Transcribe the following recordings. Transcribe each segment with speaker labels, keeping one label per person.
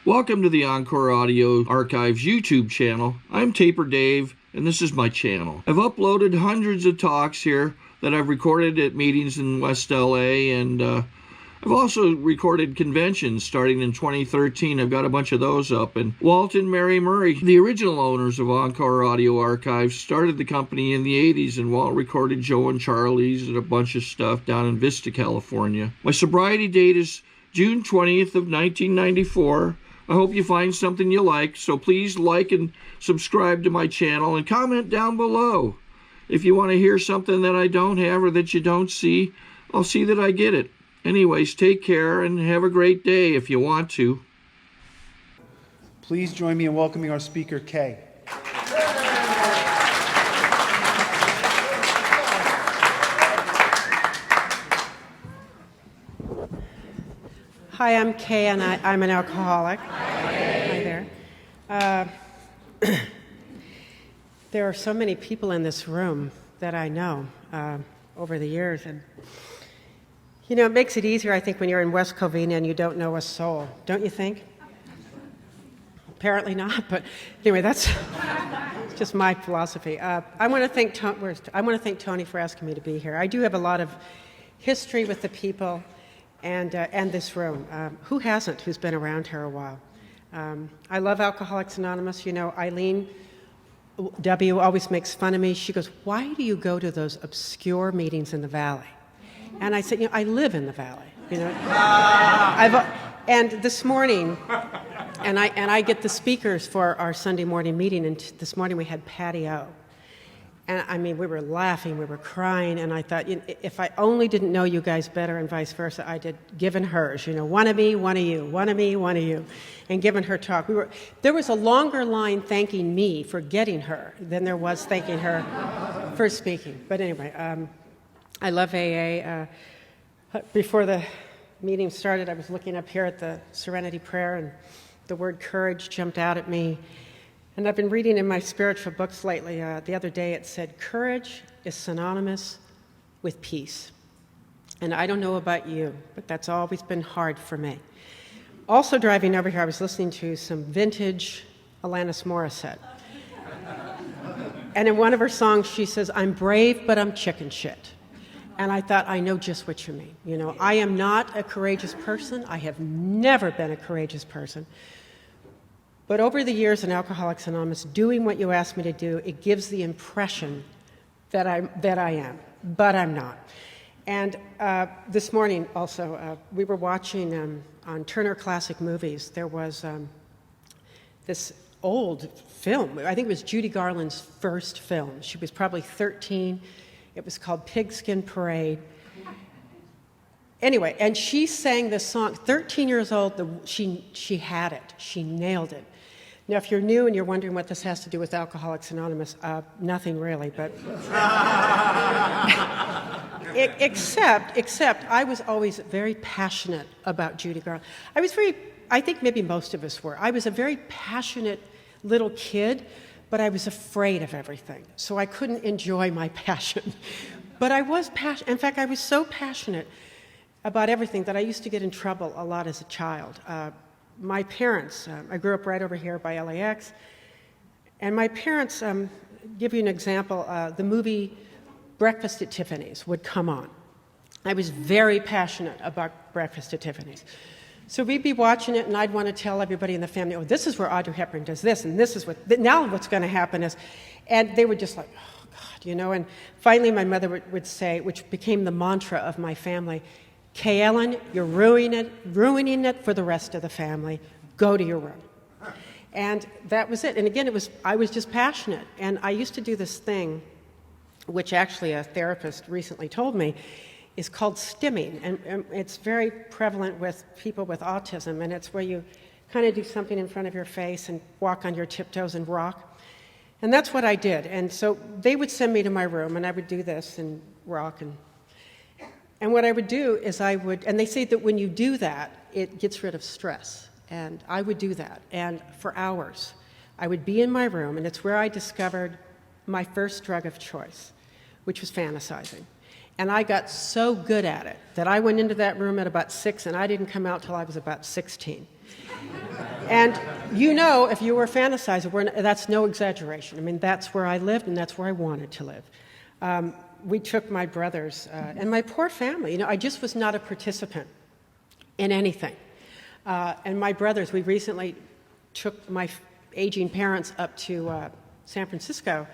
Speaker 1: Welcome to the Encore Audio Archives YouTube channel. I'm Taper Dave, and this is my channel. I've uploaded hundreds of talks here that I've recorded at meetings in West LA, and I've also recorded conventions starting in 2013. I've got a bunch of those up. And Walt and Mary Murray, the original owners of Encore Audio Archives, started the company in the 80s, and Walt recorded Joe and Charlie's and a bunch of stuff down in Vista, California. My sobriety date is June 20th of 1994. I hope you find something you like, so please like and subscribe to my channel and comment down below. If you want to hear something that I don't have or that you don't see, I'll see that I get it. Anyways, take care and have a great day if you want to.
Speaker 2: Please join me in welcoming our speaker, Kaye.
Speaker 3: Hi, I'm Kaye, and I'm an alcoholic. Hi there. There are so many people in this room that I know over the years, and you know, it makes it easier, I think, when you're in West Covina and you don't know a soul, don't you think? Apparently not, but anyway, that's just my philosophy. I want to thank Tony for asking me to be here. I do have a lot of history with the people and this room. Who hasn't, who's been around here a while? I love Alcoholics Anonymous. You know, Eileen W. always makes fun of me. She goes, "Why do you go to those obscure meetings in the Valley?" And I said, you know, I live in the Valley. You know, and this morning, and I get the speakers for our Sunday morning meeting. And this morning we had patio. And I mean, we were laughing, we were crying, and I thought, you know, if I only didn't know you guys better and vice versa, I did given hers, you know, one of me, one of you, one of me, one of you, and given her talk. There was a longer line thanking me for getting her than there was thanking her for speaking. But anyway, I love AA. Before the meeting started, I was looking up here at the Serenity Prayer, and the word courage jumped out at me. And I've been reading in my spiritual books lately. The other day it said, courage is synonymous with peace. And I don't know about you, but that's always been hard for me. Also driving over here, I was listening to some vintage Alanis Morissette. And in one of her songs, she says, "I'm brave, but I'm chicken shit." And I thought, I know just what you mean. You know, I am not a courageous person. I have never been a courageous person. But over the years in Alcoholics Anonymous, doing what you asked me to do, it gives the impression that I am, but I'm not. And this morning also, we were watching on Turner Classic Movies, there was this old film. I think it was Judy Garland's first film. She was probably 13. It was called Pigskin Parade. Anyway, and she sang this song, 13 years old, she had it. She nailed it. Now, if you're new and you're wondering what this has to do with Alcoholics Anonymous, nothing really, but except I was always very passionate about Judy Garland. I think maybe most of us were. I was a very passionate little kid, but I was afraid of everything, so I couldn't enjoy my passion. But I was passionate. In fact, I was so passionate about everything that I used to get in trouble a lot as a child. My parents, I grew up right over here by LAX, and my parents, give you an example, the movie Breakfast at Tiffany's would come on. I was very passionate about Breakfast at Tiffany's. So we'd be watching it, and I'd want to tell everybody in the family, oh, this is where Audrey Hepburn does this, and this is now what's going to happen is, and they were just like, oh, God, you know, and finally my mother would say, which became the mantra of my family, Kaye Ellen, you're ruining it for the rest of the family. Go to your room. And that was it. And again, I was just passionate. And I used to do this thing, which actually a therapist recently told me, is called stimming. And it's very prevalent with people with autism. And it's where you kind of do something in front of your face and walk on your tiptoes and rock. And that's what I did. And so they would send me to my room, and I would do this and rock. And what I would do is and they say that when you do that, it gets rid of stress. And I would do that. And for hours, I would be in my room, and it's where I discovered my first drug of choice, which was fantasizing. And I got so good at it that I went into that room at about 6, and I didn't come out till I was about 16. And you know, if you were fantasizing, that's no exaggeration. I mean, that's where I lived and that's where I wanted to live. We took my brothers and my poor family. You know, I just was not a participant in anything. And my brothers, we recently took my aging parents up to San Francisco,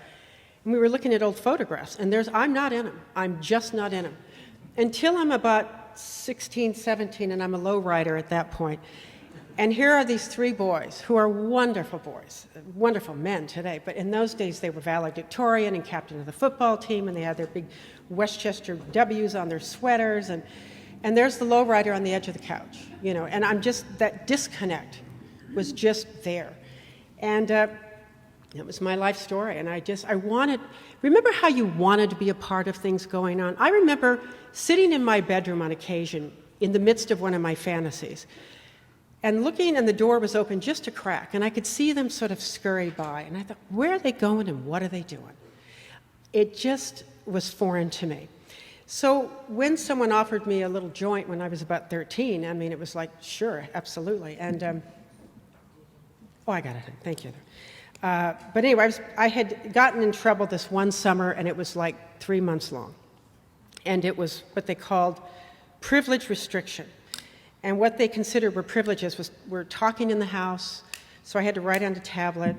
Speaker 3: and we were looking at old photographs, and I'm not in them. I'm just not in them. Until I'm about 16, 17, and I'm a lowrider at that point. And here are these three boys who are wonderful boys, wonderful men today, but in those days they were valedictorian and captain of the football team, and they had their big Westchester W's on their sweaters, and there's the lowrider on the edge of the couch, you know, and that disconnect was just there. And it was my life story, and remember how you wanted to be a part of things going on? I remember sitting in my bedroom on occasion in the midst of one of my fantasies, and looking, and the door was open just a crack, and I could see them sort of scurry by, and I thought, where are they going and what are they doing? It just was foreign to me. So when someone offered me a little joint when I was about 13, I mean, it was like, sure, absolutely. And, I got it, thank you. But anyway, I had gotten in trouble this one summer, and it was like 3 months long. And it was what they called privilege restriction. And what they considered were privileges were talking in the house, so I had to write on a tablet,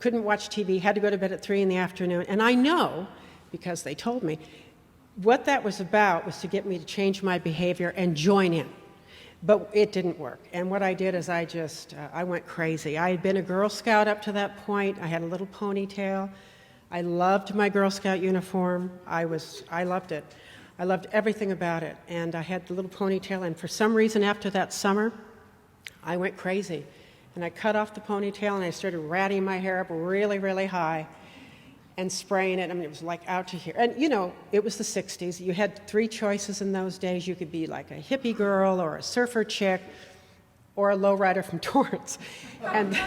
Speaker 3: couldn't watch TV, had to go to bed at 3 in the afternoon. And I know, because they told me, what that was about was to get me to change my behavior and join in. But it didn't work. And what I did is I went crazy. I had been a Girl Scout up to that point. I had a little ponytail. I loved my Girl Scout uniform. I loved it. I loved everything about it. And I had the little ponytail, and for some reason after that summer, I went crazy. And I cut off the ponytail, and I started ratting my hair up really, really high and spraying it. I mean, it was like out to here. And, you know, it was the 60s. You had 3 choices in those days. You could be like a hippie girl or a surfer chick or a lowrider from Torrance. And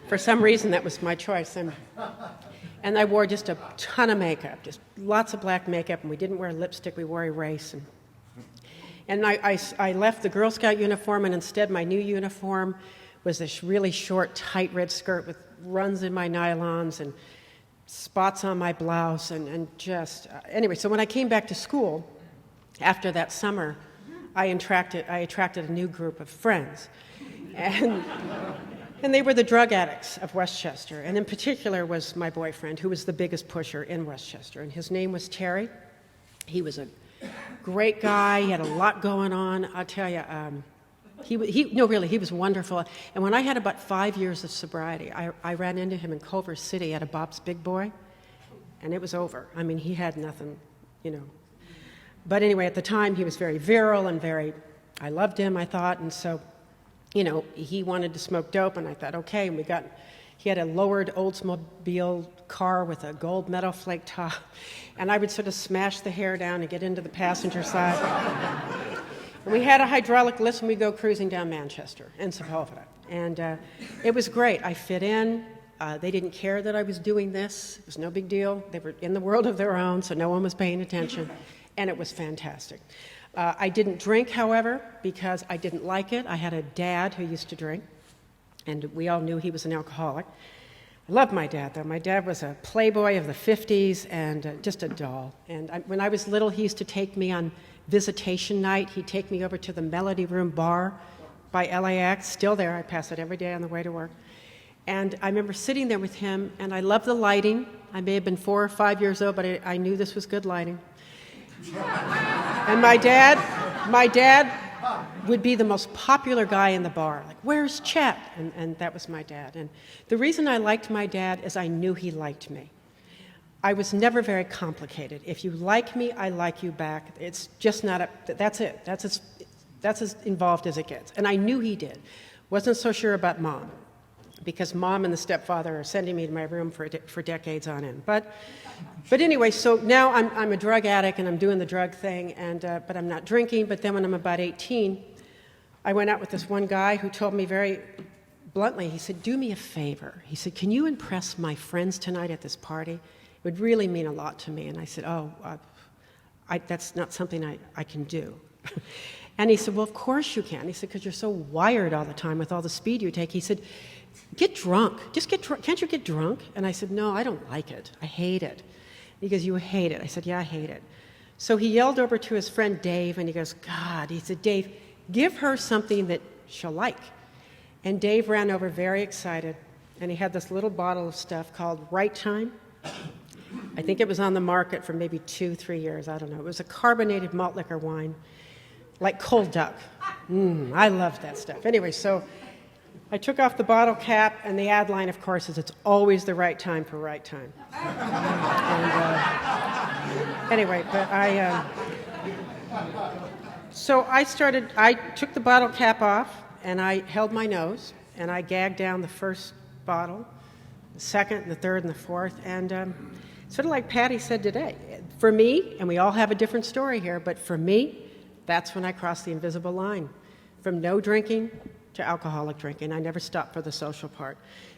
Speaker 3: for some reason, that was my choice. And I wore just a ton of makeup, just lots of black makeup, and we didn't wear lipstick, we wore erase. And I left the Girl Scout uniform, and instead my new uniform was this really short, tight red skirt with runs in my nylons and spots on my blouse, and just, anyway, so when I came back to school after that summer, I attracted a new group of friends. And they were the drug addicts of Westchester, and in particular was my boyfriend, who was the biggest pusher in Westchester, and his name was Terry. He was a great guy. He had a lot going on. I'll tell you, he was wonderful. And when I had about 5 years of sobriety, I ran into him in Culver City at a Bob's Big Boy, and it was over. I mean, he had nothing, you know. But anyway, at the time, he was very virile and I loved him, I thought, and so, you know, he wanted to smoke dope, and I thought, okay, and he had a lowered Oldsmobile car with a gold metal flake top, and I would sort of smash the hair down and get into the passenger side. And we had a hydraulic lift, and we'd go cruising down Manchester and Sepulveda, and it was great. I fit in. They didn't care that I was doing this. It was no big deal. They were in the world of their own, so no one was paying attention, and it was fantastic. I didn't drink, however, because I didn't like it. I had a dad who used to drink, and we all knew he was an alcoholic. I loved my dad, though. My dad was a playboy of the 50s and just a doll. And when I was little, he used to take me on visitation night. He'd take me over to the Melody Room bar by LAX, still there. I pass it every day on the way to work. And I remember sitting there with him, and I loved the lighting. I may have been 4 or 5 years old, but I knew this was good lighting. And my dad would be the most popular guy in the bar. Like, where's Chet? And that was my dad. And the reason I liked my dad is I knew he liked me. I was never very complicated. If you like me, I like you back. It's just not that's it. That's as involved as it gets. And I knew he did. Wasn't so sure about Mom, because Mom and the stepfather are sending me to my room for decades on end. But anyway, so now I'm a drug addict, and I'm doing the drug thing, but I'm not drinking. But then when I'm about 18, I went out with this one guy who told me very bluntly, he said, do me a favor. He said, can you impress my friends tonight at this party? It would really mean a lot to me. And I said, that's not something I can do. And he said, well, of course you can. He said, because you're so wired all the time with all the speed you take. He said, get drunk. Just get drunk. Can't you get drunk? And I said, no, I don't like it. I hate it. He goes, you hate it? I said, yeah, I hate it. So he yelled over to his friend Dave, and he goes, God, he said, Dave, give her something that she'll like. And Dave ran over very excited, and he had this little bottle of stuff called Right Time. I think it was on the market for maybe 2-3 years, I don't know. It was a carbonated malt liquor wine, like Cold Duck. I loved that stuff. Anyway, so I took off the bottle cap, and the ad line, of course, is it's always the right time for right time. Anyway, but so I took the bottle cap off, and I held my nose, and I gagged down the first bottle, the second, the third, and the fourth, and sort of like Patty said today, for me, and we all have a different story here, but for me, that's when I crossed the invisible line, from no drinking to alcoholic drinking. I never stopped for the social part.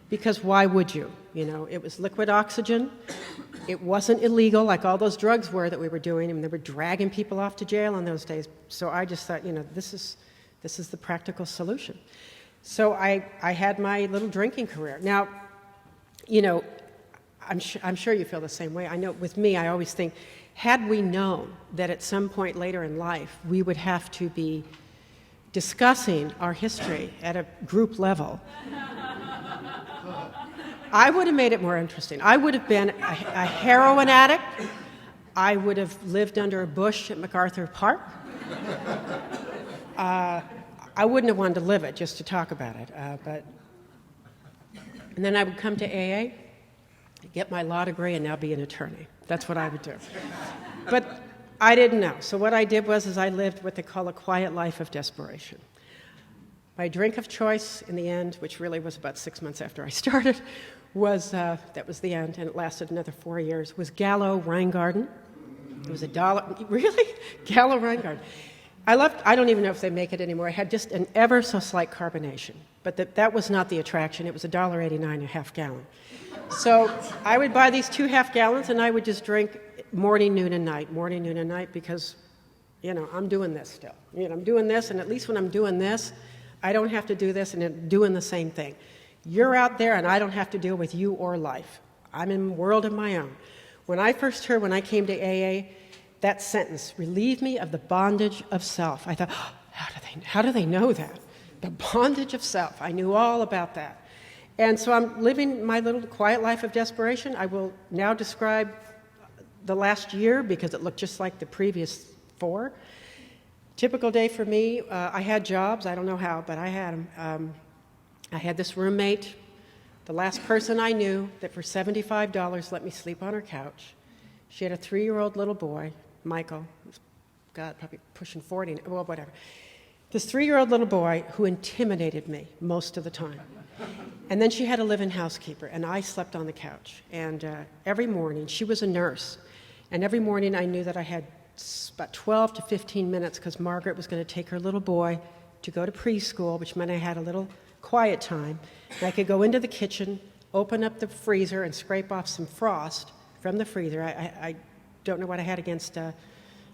Speaker 3: Because why would you? You know, it was liquid oxygen. It wasn't illegal like all those drugs were that we were doing, and they were dragging people off to jail in those days. So I just thought, you know, this is the practical solution. So I had my little drinking career. Now, you know, I'm sure you feel the same way. I know with me, I always think, had we known that at some point later in life we would have to be discussing our history at a group level, I would have made it more interesting. I would have been a heroin addict. I would have lived under a bush at MacArthur Park. I wouldn't have wanted to live it just to talk about it. And then I would come to AA, get my law degree, and now be an attorney. That's what I would do. But I didn't know. So what I did was I lived what they call a quiet life of desperation. My drink of choice in the end, which really was about 6 months after I started, was, that was the end, and it lasted another 4 years, was Gallo Reingarten. It was $1. Really? Gallo Reingarten. I don't even know if they make it anymore. It had just an ever so slight carbonation, but that was not the attraction. It was $1.89 a half gallon. So I would buy these 2 half gallons, and I would just drink morning, noon, and night, because, you know, I'm doing this still. You know, I'm doing this, and at least when I'm doing this, I don't have to do this and I'm doing the same thing. You're out there, and I don't have to deal with you or life. I'm in a world of my own. When I first heard, when I came to AA, that sentence, relieve me of the bondage of self, I thought, oh, how do they know that? The bondage of self. I knew all about that. And so I'm living my little quiet life of desperation. I will now describe the last year because it looked just like the previous 4. Typical day for me, I had jobs. I don't know how, but I had them. I had this roommate, the last person I knew, that for $75 let me sleep on her couch. She had a 3-year-old little boy, Michael, God, probably pushing 40, well, whatever. This 3-year-old little boy who intimidated me most of the time. And then she had a live-in housekeeper, and I slept on the couch. And every morning, she was a nurse, and every morning I knew that I had about 12 to 15 minutes because Margaret was going to take her little boy to go to preschool, which meant I had a little quiet time. And I could go into the kitchen, open up the freezer, and scrape off some frost from the freezer. I don't know what I had against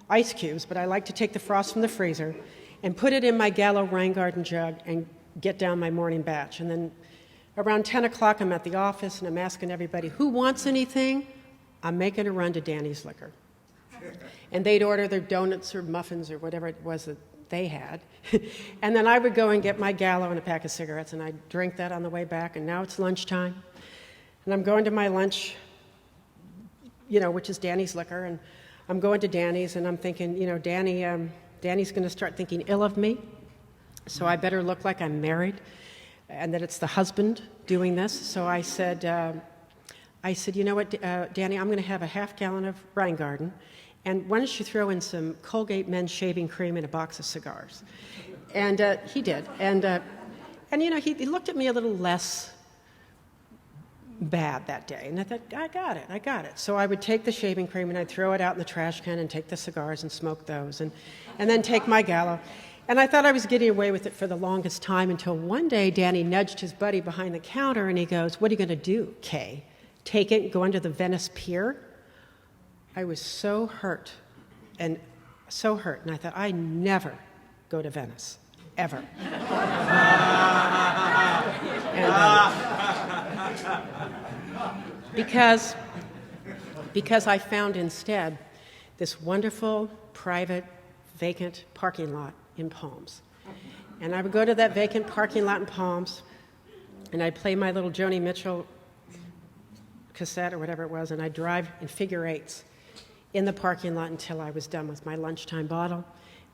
Speaker 3: ice cubes, but I like to take the frost from the freezer and put it in my Gallo Reingarten jug and get down my morning batch. And then around 10 o'clock, I'm at the office, and I'm asking everybody, who wants anything? I'm making a run to Danny's Liquor. And they'd order their donuts or muffins or whatever it was that they had. And then I would go and get my Gallo and a pack of cigarettes, and I'd drink that on the way back. And now it's lunchtime. And I'm going to my lunch, you know, which is Danny's Liquor. And I'm going to Danny's, and I'm thinking, you know, Danny's going to start thinking ill of me. So I better look like I'm married and that it's the husband doing this. So I said, you know what, Danny, I'm going to have a half gallon of Reingarten. And why don't you throw in some Colgate men's shaving cream and a box of cigars? And he did. And you know, he looked at me a little less bad that day. And I thought, I got it. So I would take the shaving cream and I'd throw it out in the trash can and take the cigars and smoke those and then take my Gallo. And I thought I was getting away with it for the longest time until one day Danny nudged his buddy behind the counter and he goes, what are you going to do, Kaye? Take it and go under the Venice Pier? I was so hurt. And I thought, I'm never go to Venice, ever. Because I found instead this wonderful, private, vacant parking lot in Palms. And I would go to that vacant parking lot in Palms, and I'd play my little Joni Mitchell cassette or whatever it was, and I'd drive in figure eights in the parking lot until I was done with my lunchtime bottle.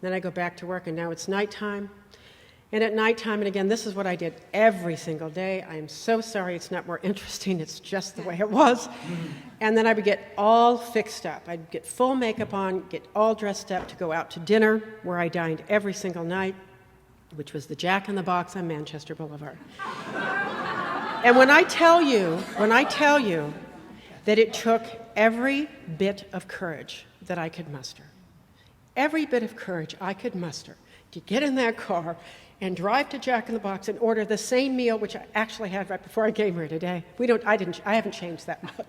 Speaker 3: And then I'd go back to work, and now it's nighttime. And at nighttime, and again, this is what I did every single day. I am so sorry it's not more interesting. It's just the way it was. And then I would get all fixed up. I'd get full makeup on, get all dressed up to go out to dinner, where I dined every single night, which was the Jack in the Box on Manchester Boulevard. And when I tell you that it took every bit of courage that I could muster, every bit of courage I could muster to get in that car and drive to Jack in the Box and order the same meal, which I actually had right before I came here today. I haven't changed that much.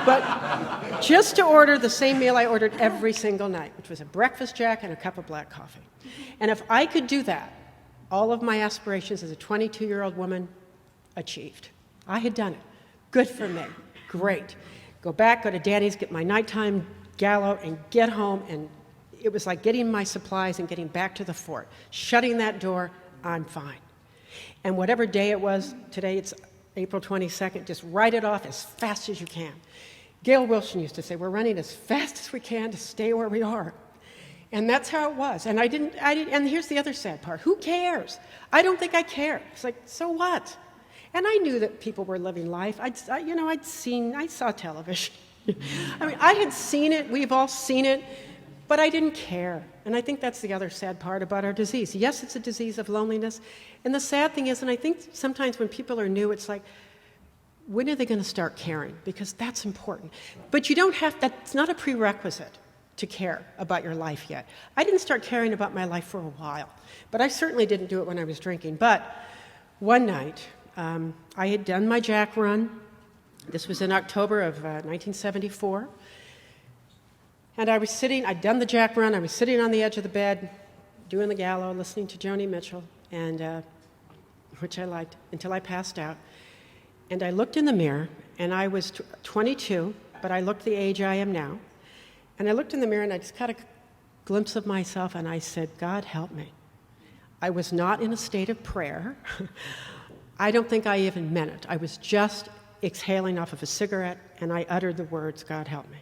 Speaker 3: But just to order the same meal I ordered every single night, which was a breakfast Jack and a cup of black coffee. And if I could do that, all of my aspirations as a 22-year-old woman achieved. I had done it. Good for me. Great. Go back, go to Daddy's, get my nighttime gallo, and get home, and it was like getting my supplies and getting back to the fort. Shutting that door, I'm fine. And whatever day it was, today it's April 22nd, just write it off as fast as you can. Gail Wilson used to say, we're running as fast as we can to stay where we are. And that's how it was. And and here's the other sad part. Who cares? I don't think I care. It's like, so what? And I knew that people were living life. I saw television. I mean, I had seen it. We've all seen it. But I didn't care. And I think that's the other sad part about our disease. Yes, it's a disease of loneliness. And the sad thing is, and I think sometimes when people are new, it's like, when are they going to start caring? Because that's important. But you don't have, that's not a prerequisite to care about your life yet. I didn't start caring about my life for a while. But I certainly didn't do it when I was drinking. But one night, I had done my Jack run. This was in October of 1974. And I'd done the Jack run, I was sitting on the edge of the bed, doing the gallo, listening to Joni Mitchell, and which I liked, until I passed out. And I looked in the mirror, and I was 22, but I looked the age I am now. And I looked in the mirror, and I just caught a glimpse of myself, and I said, God help me. I was not in a state of prayer. I don't think I even meant it. I was just exhaling off of a cigarette, and I uttered the words, God help me.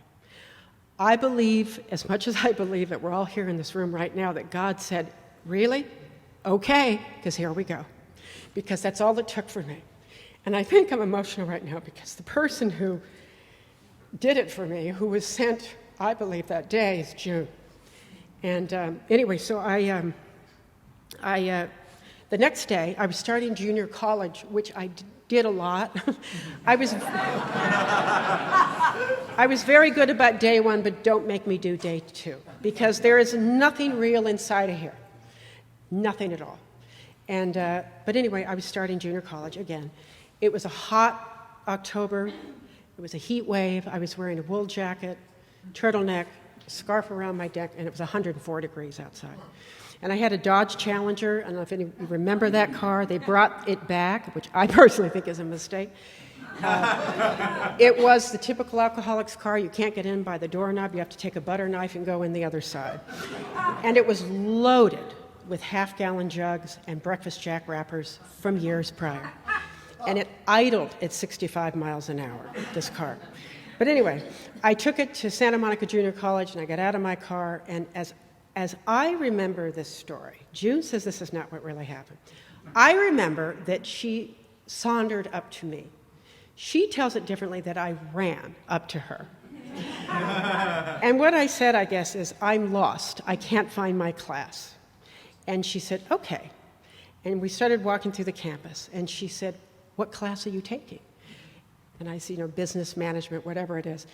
Speaker 3: I believe, as much as I believe that we're all here in this room right now, that God said, really? Okay, because here we go. Because that's all it took for me. And I think I'm emotional right now because the person who did it for me, who was sent, I believe, that day, is June. And anyway, so the next day, I was starting junior college, which I did a lot. I was very good about day one, but don't make me do day two, because there is nothing real inside of here. Nothing at all. And but anyway, I was starting junior college again. It was a hot October. It was a heat wave. I was wearing a wool jacket, turtleneck, scarf around my neck, and it was 104 degrees outside. And I had a Dodge Challenger. I don't know if any of you remember that car. They brought it back, which I personally think is a mistake. It was the typical alcoholic's car. You can't get in by the doorknob. You have to take a butter knife and go in the other side. And it was loaded with half-gallon jugs and breakfast Jack wrappers from years prior. And it idled at 65 miles an hour, this car. But anyway, I took it to Santa Monica Junior College, and I got out of my car, and as I remember this story, June says this is not what really happened. I remember that she sauntered up to me. She tells it differently, that I ran up to her. And what I said, I guess, is, I'm lost. I can't find my class. And she said, okay. And we started walking through the campus, and she said, what class are you taking? And I said, business management, whatever it is.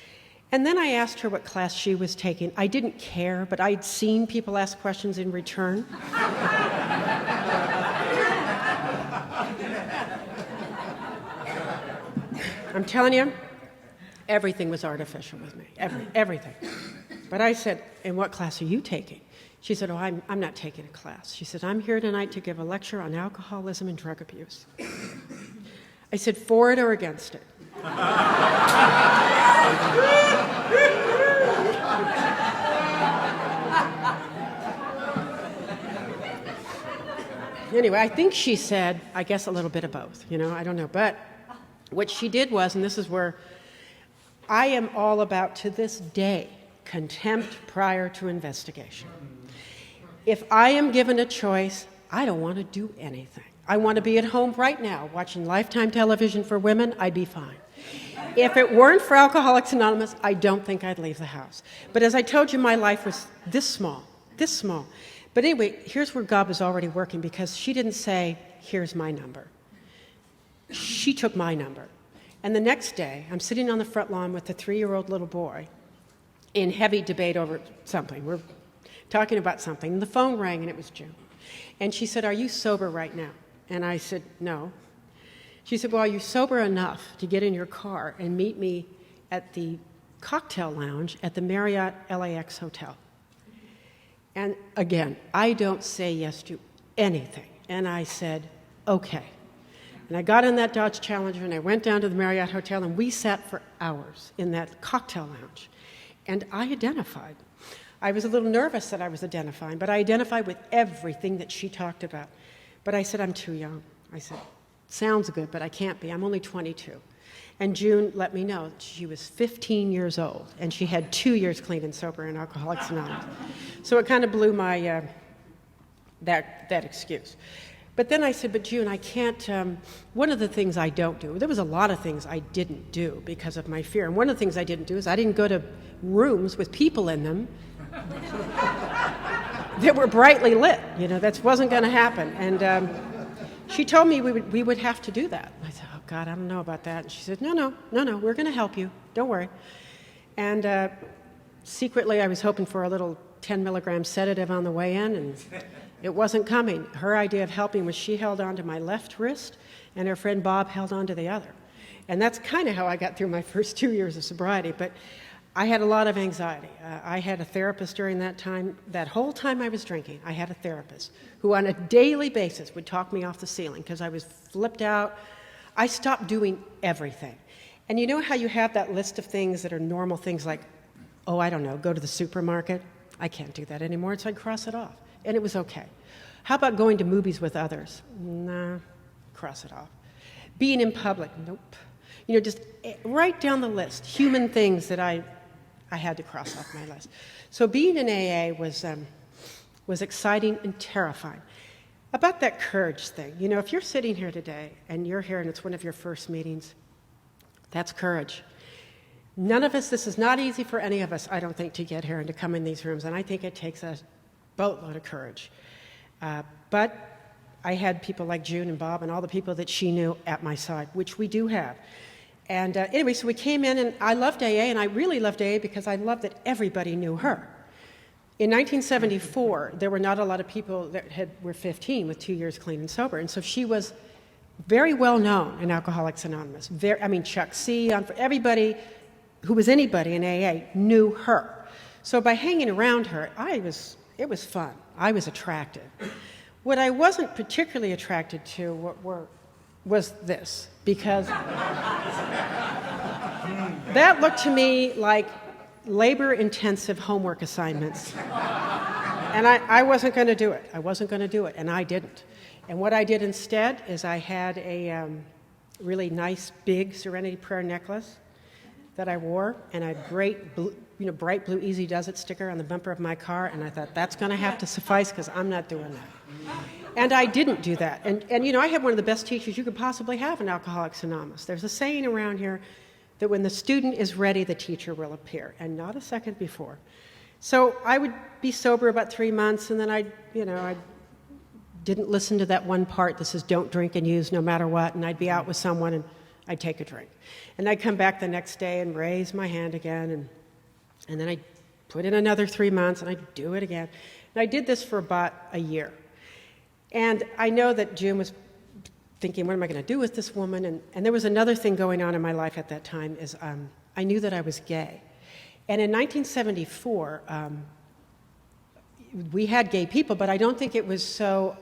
Speaker 3: And then I asked her what class she was taking. I didn't care, but I'd seen people ask questions in return. I'm telling you, everything was artificial with me, everything. But I said, and what class are you taking? She said, oh, I'm not taking a class. She said, I'm here tonight to give a lecture on alcoholism and drug abuse. I said, for it or against it? Anyway, I think she said, I guess a little bit of both, I don't know. But what she did was, and this is where I am all about, to this day, contempt prior to investigation. If I am given a choice, I don't want to do anything. I want to be at home right now watching Lifetime television for women, I'd be fine. If it weren't for Alcoholics Anonymous, I don't think I'd leave the house. But as I told you, my life was this small. But anyway, here's where God was already working, because she didn't say, here's my number. She took my number. And the next day, I'm sitting on the front lawn with a 3-year-old little boy in heavy debate over something. We're talking about something. And the phone rang, and it was June. And she said, are you sober right now? And I said, no. She said, well, are you sober enough to get in your car and meet me at the cocktail lounge at the Marriott LAX Hotel? And again, I don't say yes to anything. And I said, okay. And I got in that Dodge Challenger, and I went down to the Marriott Hotel, and we sat for hours in that cocktail lounge. And I identified. I was a little nervous that I was identifying, but I identified with everything that she talked about. But I said, I'm too young. I said, sounds good, but I can't be. I'm only 22. And June let me know that she was 15 years old, and she had 2 years clean and sober in Alcoholics Anonymous. So it kind of blew my, that excuse. But then I said, but June, I can't, one of the things I don't do, there was a lot of things I didn't do because of my fear. And one of the things I didn't do is I didn't go to rooms with people in them that were brightly lit. That wasn't going to happen. And she told me we would have to do that. I said, oh, God, I don't know about that. And she said, no, we're going to help you. Don't worry. And secretly, I was hoping for a little 10-milligram sedative on the way in, and it wasn't coming. Her idea of helping was she held on to my left wrist, and her friend Bob held on to the other. And that's kind of how I got through my first 2 years of sobriety. But I had a lot of anxiety. I had a therapist during that time. That whole time I was drinking, I had a therapist who on a daily basis would talk me off the ceiling because I was flipped out. I stopped doing everything. And you know how you have that list of things that are normal things like, oh, I don't know, go to the supermarket? I can't do that anymore, so I'd cross it off. And it was okay. How about going to movies with others? Nah, cross it off. Being in public? Nope. Just write down the list, human things that I had to cross off my list. So being in AA was exciting and terrifying. About that courage thing, if you're sitting here today and you're here and it's one of your first meetings, that's courage. None of us, this is not easy for any of us, I don't think, to get here and to come in these rooms, and I think it takes a boatload of courage. But I had people like June and Bob and all the people that she knew at my side, which we do have. And anyway, so we came in, and I loved AA, and I really loved AA because I loved that everybody knew her. In 1974, there were not a lot of people that were 15 with 2 years clean and sober, and so she was very well known in Alcoholics Anonymous. Chuck C., everybody who was anybody in AA knew her. So by hanging around her, it was fun. I was attracted. What I wasn't particularly attracted to was this, because that looked to me like labor-intensive homework assignments. And I wasn't going to do it. I wasn't going to do it, and I didn't. And what I did instead is I had a really nice, big Serenity Prayer necklace that I wore, and a great blue, bright blue Easy Does It sticker on the bumper of my car, and I thought, that's going to have to suffice because I'm not doing that. And I didn't do that. And I had one of the best teachers you could possibly have in Alcoholics Anonymous. There's a saying around here that when the student is ready, the teacher will appear, and not a second before. So I would be sober about 3 months, and then I didn't listen to that one part that says don't drink and use no matter what, and I'd be out with someone and I'd take a drink. And I'd come back the next day and raise my hand again, and then I'd put in another 3 months, and I'd do it again. And I did this for about a year. And I know that June was thinking, what am I going to do with this woman? And there was another thing going on in my life at that time, is I knew that I was gay. And in 1974, we had gay people, but I don't think it was so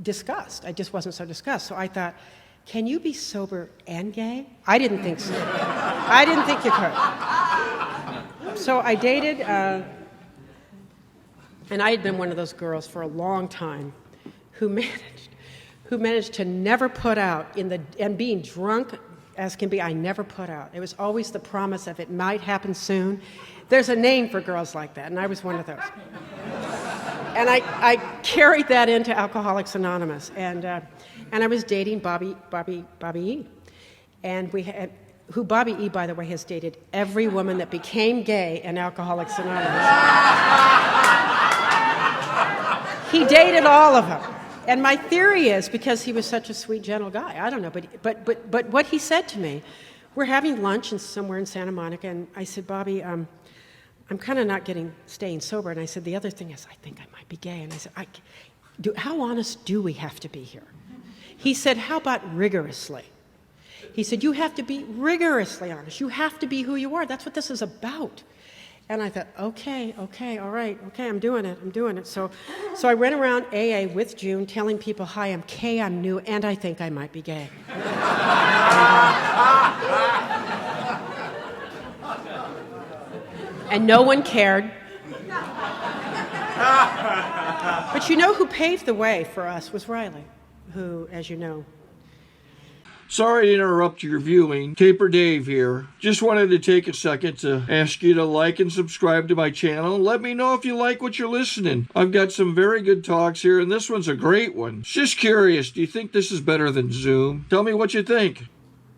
Speaker 3: discussed. I just wasn't so discussed. So I thought, can you be sober and gay? I didn't think so. I didn't think you could. So I dated, and I had been one of those girls for a long time who managed to never put out and being drunk as can be, I never put out. It was always the promise of it might happen soon. There's a name for girls like that, and I was one of those. And I carried that into Alcoholics Anonymous, and I was dating Bobby E. And who Bobby E, by the way, has dated every woman that became gay in Alcoholics Anonymous. He dated all of them. And my theory is because he was such a sweet, gentle guy. I don't know, but what he said to me, we're having lunch somewhere in Santa Monica, and I said, Bobby, I'm kind of not staying sober. And I said, the other thing is, I think I might be gay. And I said, how honest do we have to be here? He said, how about rigorously? He said, you have to be rigorously honest. You have to be who you are. That's what this is about. And I thought, okay, all right, okay, I'm doing it. So I went around AA with June telling people, hi, I'm Kaye, I'm new, and I think I might be gay. And no one cared. But you know who paved the way for us was Riley, who, as you know.
Speaker 1: Sorry to interrupt your viewing. Taper Dave here. Just wanted to take a second to ask you to like and subscribe to my channel. Let me know if you like what you're listening. I've got some very good talks here, and this one's a great one. Just curious, do you think this is better than Zoom? Tell me what you think.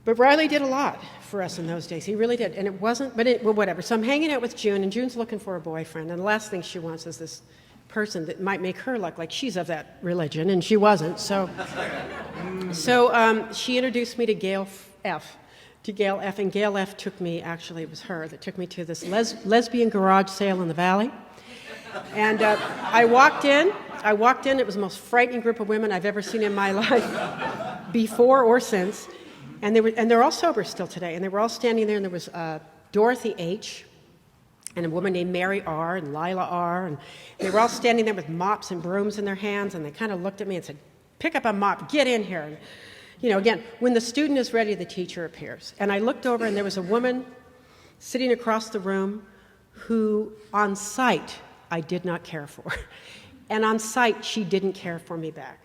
Speaker 3: But Riley did a lot for us in those days. He really did. And it wasn't, well, whatever. So I'm hanging out with June, and June's looking for a boyfriend. And the last thing she wants is this person that might make her look like she's of that religion, and she wasn't. So she introduced me to Gail F. And Gail F. took me, actually it was her, that took me to this lesbian garage sale in the Valley. And I walked in, it was the most frightening group of women I've ever seen in my life, before or since. And they're all sober still today. And they were all standing there, and there was Dorothy H., and a woman named Mary R. and Lila R. And they were all standing there with mops and brooms in their hands, and they kind of looked at me and said, pick up a mop, get in here. And, you know, again, when the student is ready, the teacher appears. And I looked over, and there was a woman sitting across the room who, on sight, I did not care for. And on sight, she didn't care for me back.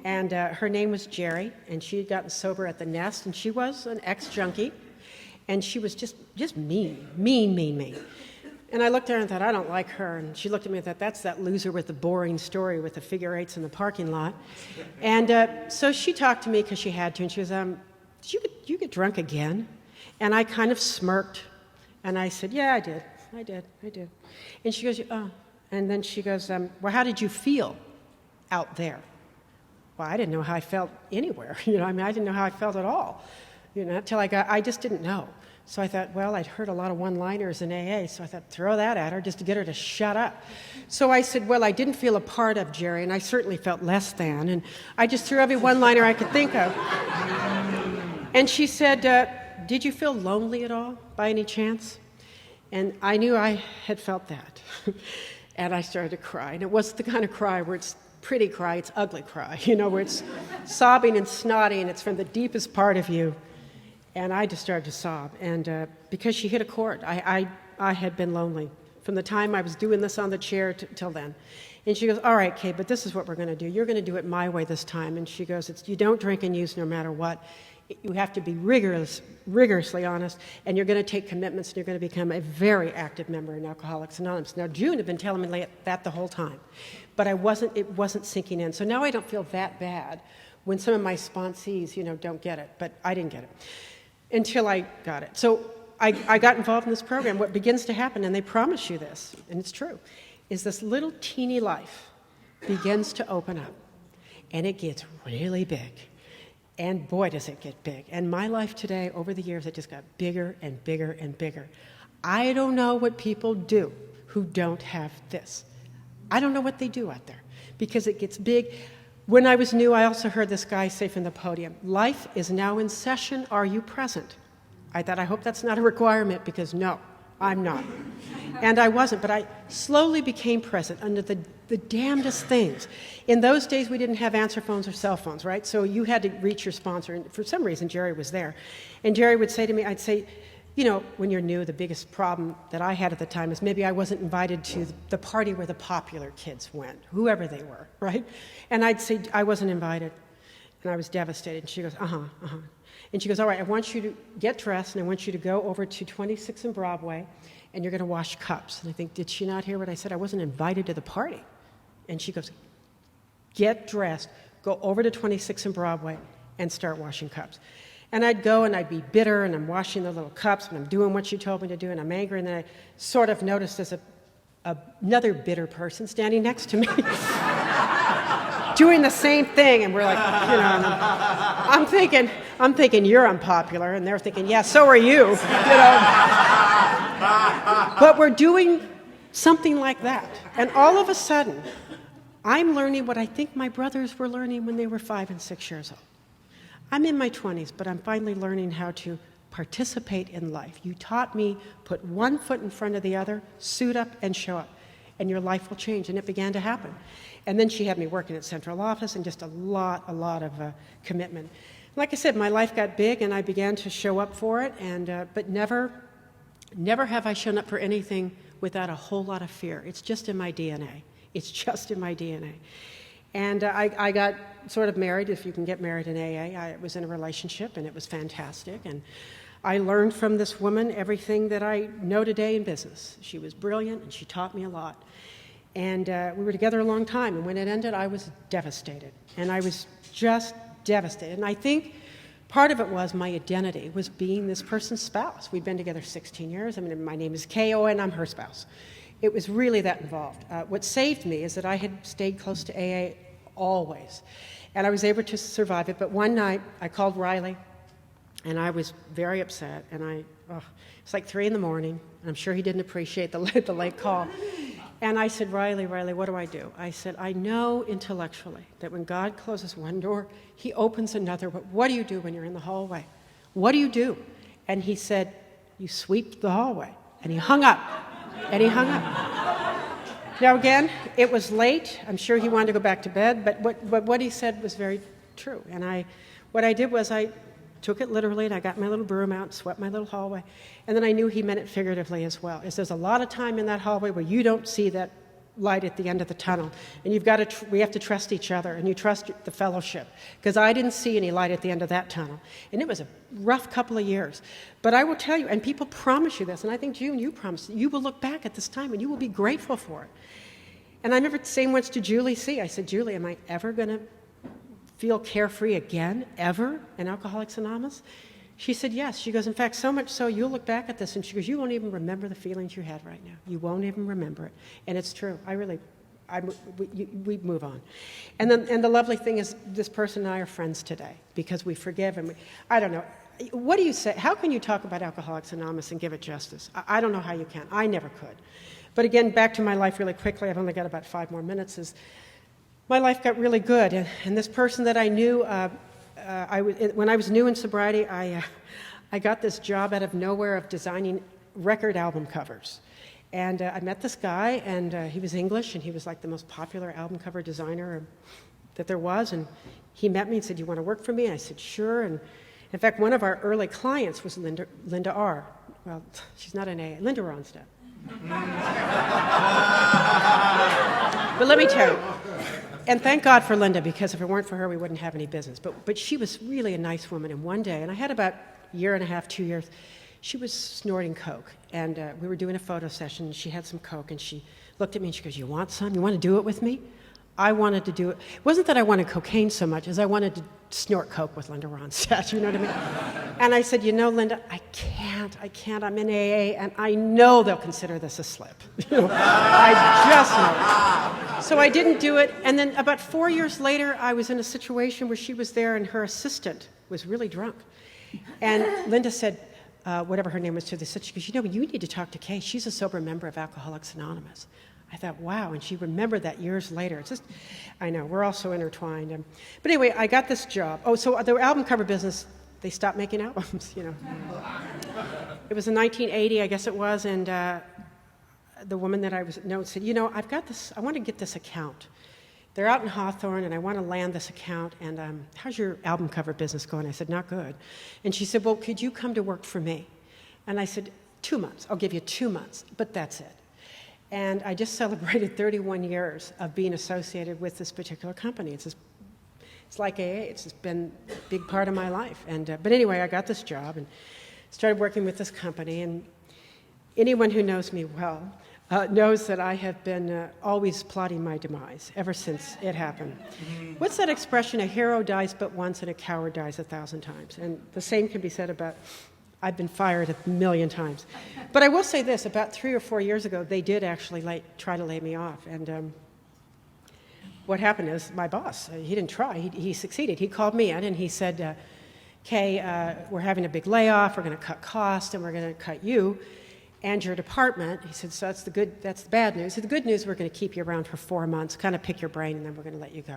Speaker 3: And her name was Jerry, and she had gotten sober at the Nest, and she was an ex-junkie. And she was just mean. And I looked at her and thought, I don't like her. And she looked at me and thought, that's that loser with the boring story with the figure eights in the parking lot. And so she talked to me because she had to, and she was, did you get drunk again? And I kind of smirked, and I said, yeah, I did. And she goes, oh. And then she goes, well, how did you feel out there? Well, I didn't know how I felt anywhere. I didn't know how I felt at all. Until I just didn't know. So I thought, well, I'd heard a lot of one-liners in AA, so I thought, throw that at her just to get her to shut up. So I said, well, I didn't feel a part of Jerry, and I certainly felt less than, and I just threw every one-liner I could think of. And she said, did you feel lonely at all, by any chance? And I knew I had felt that. And I started to cry, and it wasn't the kind of cry where it's pretty cry, it's ugly cry, where it's sobbing and snotty, and it's from the deepest part of you. And I just started to sob, and because she hit a chord. I had been lonely from the time I was doing this on the chair till then. And she goes, all right, Kaye, but this is what we're going to do. You're going to do it my way this time. And she goes, you don't drink and use no matter what. You have to be rigorously honest, and you're going to take commitments, and you're going to become a very active member in Alcoholics Anonymous. Now, June had been telling me that the whole time, but it wasn't sinking in. So now I don't feel that bad when some of my sponsees, don't get it, but I didn't get it. Until I got it. So I got involved in this program. What begins to happen, and they promise you this, and it's true, is this little teeny life begins to open up, and it gets really big. And boy, does it get big. And my life today, over the years, it just got bigger and bigger and bigger. I don't know what people do who don't have this. I don't know what they do out there, because it gets big. When I was new, I also heard this guy say from the podium, life is now in session, are you present? I thought, I hope that's not a requirement, because no, I'm not. And I wasn't, but I slowly became present under the damnedest things. In those days, we didn't have answer phones or cell phones, right? So you had to reach your sponsor, and for some reason, Jerry was there. And Jerry would say to me, I'd say, you know, when you're new, the biggest problem that I had at the time is maybe I wasn't invited to the party where the popular kids went, whoever they were, right? And I'd say, I wasn't invited. And I was devastated. And she goes, And she goes, all right, I want you to get dressed, and I want you to go over to 26 and Broadway, and you're going to wash cups. And I think, did she not hear what I said? I wasn't invited to the party. And she goes, get dressed, go over to 26 and Broadway, and start washing cups. And I'd go, and I'd be bitter, and I'm washing the little cups, and I'm doing what she told me to do, and I'm angry, and then I sort of noticed there's another bitter person standing next to me. Doing the same thing, and we're like, you know, I'm thinking you're unpopular, and they're thinking, yeah, so are you, you know. But we're doing something like that, and all of a sudden, I'm learning what I think my brothers were learning when they were 5 and 6 years old. I'm in my 20s, but I'm finally learning how to participate in life. You taught me, put one foot in front of the other, suit up and show up, and your life will change, and it began to happen. And then she had me working at central office and just a lot of commitment. Like I said, my life got big and I began to show up for it, but never have I shown up for anything without a whole lot of fear. It's just in my DNA. It's just in my DNA. And I got sort of married, if you can get married in AA. I was in a relationship and it was fantastic. And I learned from this woman everything that I know today in business. She was brilliant and she taught me a lot. And we were together a long time, and when it ended, I was devastated. And I was just devastated. And I think part of it was my identity was being this person's spouse. We'd been together 16 years. I mean, my name is Kaye, and I'm her spouse. It was really that involved. What saved me is that I had stayed close to AA always. And I was able to survive it. But one night, I called Riley, and I was very upset. And it's like 3 in the morning, and I'm sure he didn't appreciate the late call. And I said, Riley, what do I do? I said, I know intellectually that when God closes one door, he opens another, but what do you do when you're in the hallway? What do you do? And he said, you sweep the hallway. And he hung up. Now again, it was late. I'm sure he wanted to go back to bed, but what he said was very true. And what I did was I took it literally, and I got my little broom out and swept my little hallway. And then I knew he meant it figuratively as well. There's a lot of time in that hallway where you don't see that light at the end of the tunnel. And we have to trust each other, and you trust the fellowship. Because I didn't see any light at the end of that tunnel. And it was a rough couple of years. But I will tell you, and people promise you this, and I think, June, you promised, you will look back at this time and you will be grateful for it. And I remember saying once to Julie C., I said, Julie, am I ever going to feel carefree again, ever, in Alcoholics Anonymous? She said, yes. She goes, in fact, so much so, you'll look back at this, and she goes, you won't even remember the feelings you had right now. You won't even remember it. And it's true. We move on. And the lovely thing is, this person and I are friends today, because we forgive, and I don't know. What do you say? How can you talk about Alcoholics Anonymous and give it justice? I don't know how you can. I never could. But again, back to my life really quickly. I've only got about 5 more minutes. My life got really good, and this person that I knew, when I was new in sobriety, I got this job out of nowhere of designing record album covers. And I met this guy, and he was English, and he was like the most popular album cover designer that there was. And he met me and said, "You want to work for me?" And I said, "Sure." And in fact, one of our early clients was Linda R. Well, she's not an A. Linda Ronstadt. But let me tell you. And thank God for Linda, because if it weren't for her, we wouldn't have any business. But she was really a nice woman. And one day, and I had about a year and a half, 2 years, she was snorting coke. And we were doing a photo session, and she had some coke, and she looked at me and she goes, "You want some? You want to do it with me?" I wanted to do it. It wasn't that I wanted cocaine so much as I wanted to snort coke with Linda Ronstadt, you know what I mean? And I said, "You know, Linda, I can't. I'm in AA, and I know they'll consider this a slip." You know, I just know. So I didn't do it. And then about 4 years later, I was in a situation where she was there, and her assistant was really drunk. And Linda said, whatever her name was to the assistant, she goes, "You know, you need to talk to Kaye. She's a sober member of Alcoholics Anonymous." I thought, wow, and she remembered that years later. It's just, I know, we're all so intertwined. But anyway, I got this job. Oh, so the album cover business, they stopped making albums, you know. It was in 1980, I guess it was, and the woman that I was known said, you know, I've got this, I want to get this account. They're out in Hawthorne, and I want to land this account, and how's your album cover business going? I said, not good. And she said, well, could you come to work for me? And I said, 2 months. I'll give you 2 months, but that's it. And I just celebrated 31 years of being associated with this particular company. It's like AA. It's just been a big part of my life. And but anyway, I got this job and started working with this company. And anyone who knows me well knows that I have been always plotting my demise ever since it happened. What's that expression? A hero dies but once and a coward dies 1,000 times. And the same can be said about, I've been fired 1,000,000 times. But I will say this, about 3 or 4 years ago, they did actually try to lay me off. And what happened is my boss, he didn't try, he succeeded. He called me in and he said, Kaye, we're having a big layoff, we're going to cut costs, and we're going to cut you and your department. He said, so that's the bad news. So the good news, we're going to keep you around for 4 months, kind of pick your brain, and then we're going to let you go.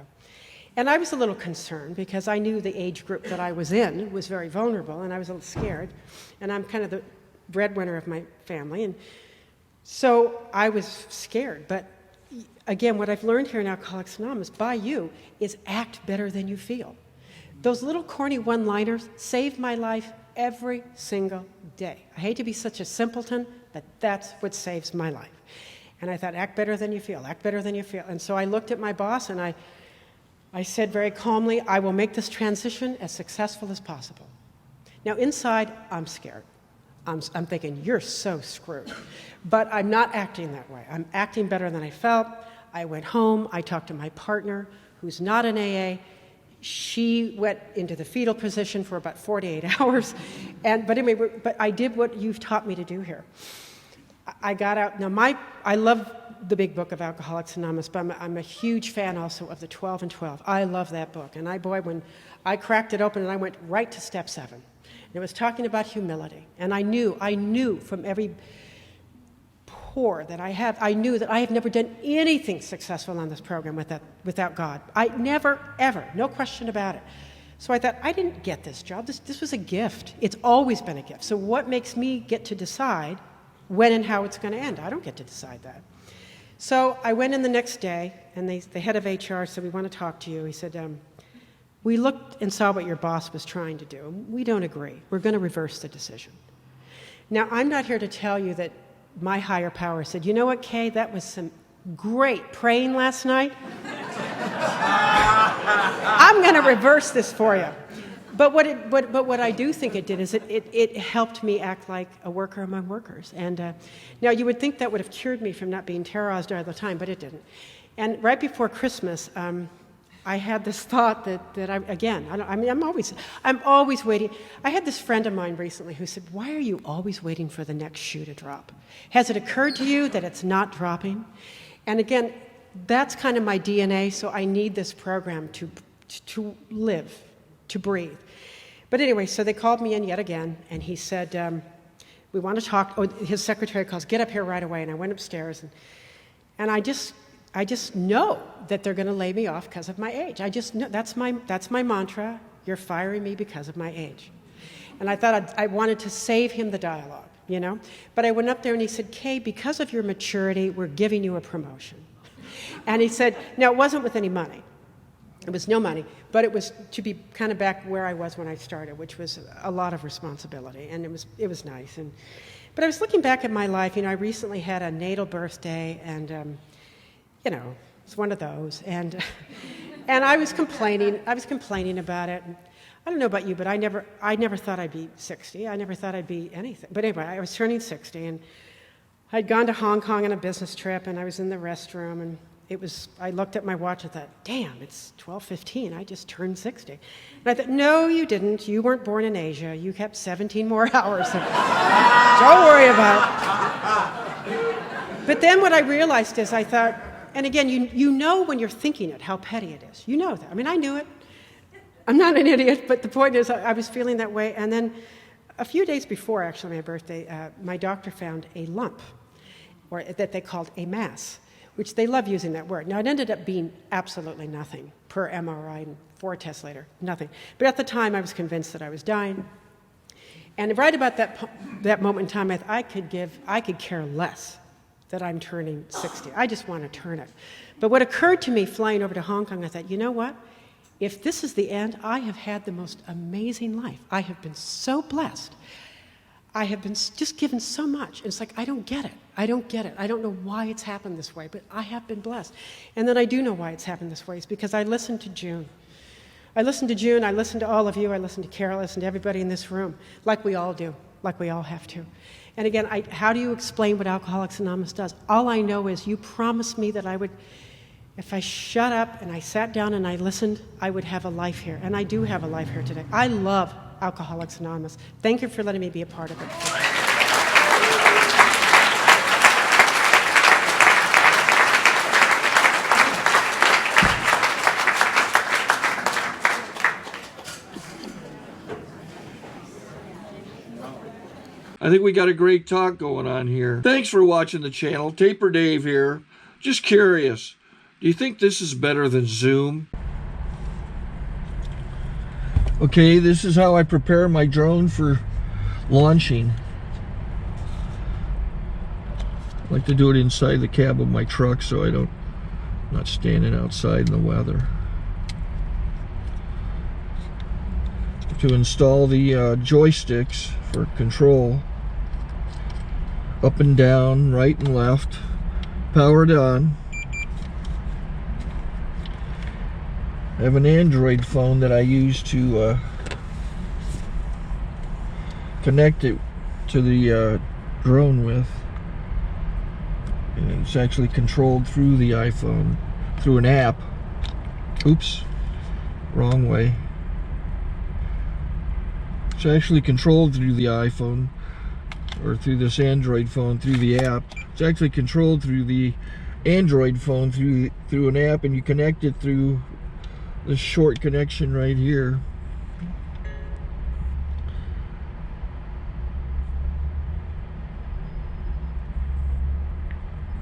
Speaker 3: And I was a little concerned because I knew the age group that I was in was very vulnerable, and I was a little scared. And I'm kind of the breadwinner of my family, and so I was scared. But again, what I've learned here in Alcoholics Anonymous by you is act better than you feel. Those little corny one-liners save my life every single day. I hate to be such a simpleton, but that's what saves my life. And I thought, act better than you feel, act better than you feel. And so I looked at my boss and I said very calmly, I will make this transition as successful as possible. Now inside, I'm scared. I'm thinking, you're so screwed. But I'm not acting that way. I'm acting better than I felt. I went home, I talked to my partner, who's not an AA. She went into the fetal position for about 48 hours. But anyway, but I did what you've taught me to do here. I got out. Now, I love the big book of Alcoholics Anonymous, but I'm a huge fan also of the 12 and 12. I love that book. And when I cracked it open, and I went right to step 7. And it was talking about humility. And I knew from every pore that I have, I knew that I have never done anything successful on this program without God. I never, ever, no question about it. So I thought, I didn't get this job. This was a gift. It's always been a gift. So what makes me get to decide when and how it's going to end? I don't get to decide that. So I went in the next day, and the head of HR said, we want to talk to you. He said, we looked and saw what your boss was trying to do. We don't agree. We're going to reverse the decision. Now, I'm not here to tell you that my higher power said, you know what, Kaye, that was some great praying last night. I'm going to reverse this for you. But what I do think it did is it helped me act like a worker among workers. And now you would think that would have cured me from not being terrorized all the time, but it didn't. And right before Christmas, I had this thought that I'm always waiting. I had this friend of mine recently who said, why are you always waiting for the next shoe to drop? Has it occurred to you that it's not dropping? And again, that's kind of my DNA, so I need this program to live, to breathe. But anyway, so they called me in yet again, and he said, we want to talk. Oh, his secretary calls, get up here right away. And I went upstairs, and I just know that they're going to lay me off because of my age. I just know, that's my mantra. You're firing me because of my age. And I thought I wanted to save him the dialogue, you know. But I went up there and he said, Kaye, because of your maturity, we're giving you a promotion. And he said, now it wasn't with any money. It was no money, but it was to be kind of back where I was when I started, which was a lot of responsibility, and it was nice. But I was looking back at my life. You know, I recently had a natal birthday, and you know, it's one of those. And I was complaining. I was complaining about it. I don't know about you, but I never thought I'd be 60. I never thought I'd be anything. But anyway, I was turning 60, and I'd gone to Hong Kong on a business trip, and I was in the restroom, and I looked at my watch and thought, damn, it's 12:15. I just turned 60. And I thought, no, you didn't. You weren't born in Asia. You kept 17 more hours. So don't worry about it. But then what I realized is I thought, and again, you know when you're thinking it, how petty it is. You know that. I mean, I knew it. I'm not an idiot, but the point is I was feeling that way. And then a few days before, actually, my birthday, my doctor found a lump, or that they called a mass, which they love using that word. Now, it ended up being absolutely nothing per MRI, and 4 tests later, nothing. But at the time, I was convinced that I was dying. And right about that moment in time, I could care less that I'm turning 60. I just want to turn it. But what occurred to me flying over to Hong Kong, I thought, you know what? If this is the end, I have had the most amazing life. I have been so blessed. I have been just given so much. It's like, I don't get it. I don't get it. I don't know why it's happened this way, but I have been blessed. And then I do know why it's happened this way. It's because I listened to June. I listened to June. I listened to all of you. I listened to Carol. I listened to everybody in this room, like we all do, like we all have to. And again, how do you explain what Alcoholics Anonymous does? All I know is you promised me that I would, if I shut up and I sat down and I listened, I would have a life here. And I do have a life here today. I love Alcoholics Anonymous. Thank you for letting me be a part of it.
Speaker 1: I think we got a great talk going on here. Thanks for watching the channel. Taper Dave here. Just curious, do you think this is better than Zoom? Okay, this is how I prepare my drone for launching. I like to do it inside the cab of my truck so I'm not standing outside in the weather. To install the joysticks for control, up and down, right and left, powered on. I have an Android phone that I use to connect it to the drone with. And it's actually controlled through the iPhone, through an app. Oops, wrong way. It's actually controlled through the iPhone, or through this Android phone, through the app. It's actually controlled through the Android phone, through an app, and you connect it through this short connection right here.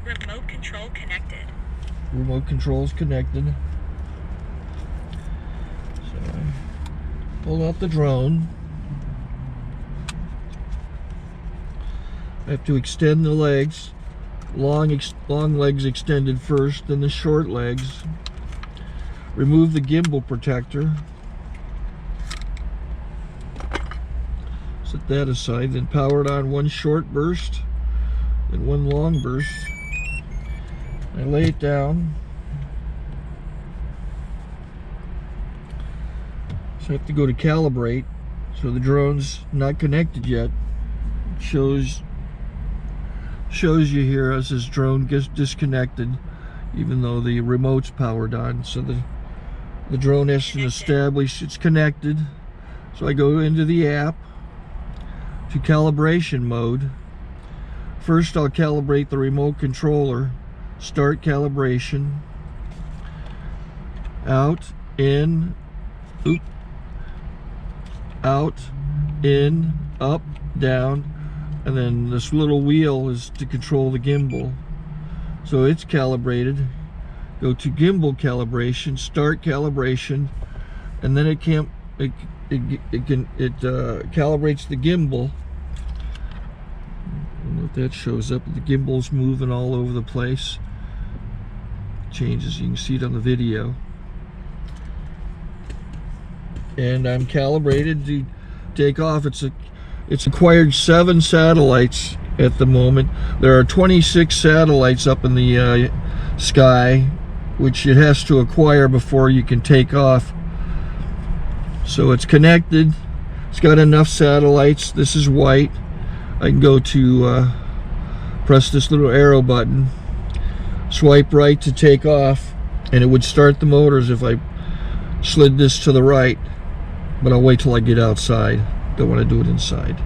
Speaker 4: Remote control connected.
Speaker 1: Remote control's connected. So I pull out the drone. I have to extend the legs. Long legs extended first, then the short legs. Remove the gimbal protector. Set that aside, then power it on one short burst, then one long burst. I lay it down. So I have to go to calibrate. So the drone's not connected yet. It shows you here as this drone gets disconnected, even though the remote's powered on. So the drone has to establish it's connected. So I go into the app to calibration mode. First I'll calibrate the remote controller. Start calibration. Out, in, oop, out, in, up, down, and then this little wheel is to control the gimbal. So it's calibrated. Go to gimbal calibration, start calibration, and then it calibrates the gimbal. I don't know if that shows up. The gimbal's moving all over the place. Changes, you can see it on the video. And I'm calibrated to take off. It's acquired 7 satellites at the moment. There are 26 satellites up in the sky, which it has to acquire before you can take off. So it's connected. It's got enough satellites. This is white. I can go to press this little arrow button, swipe right to take off, and it would start the motors if I slid this to the right. But I'll wait till I get outside. Don't want to do it inside.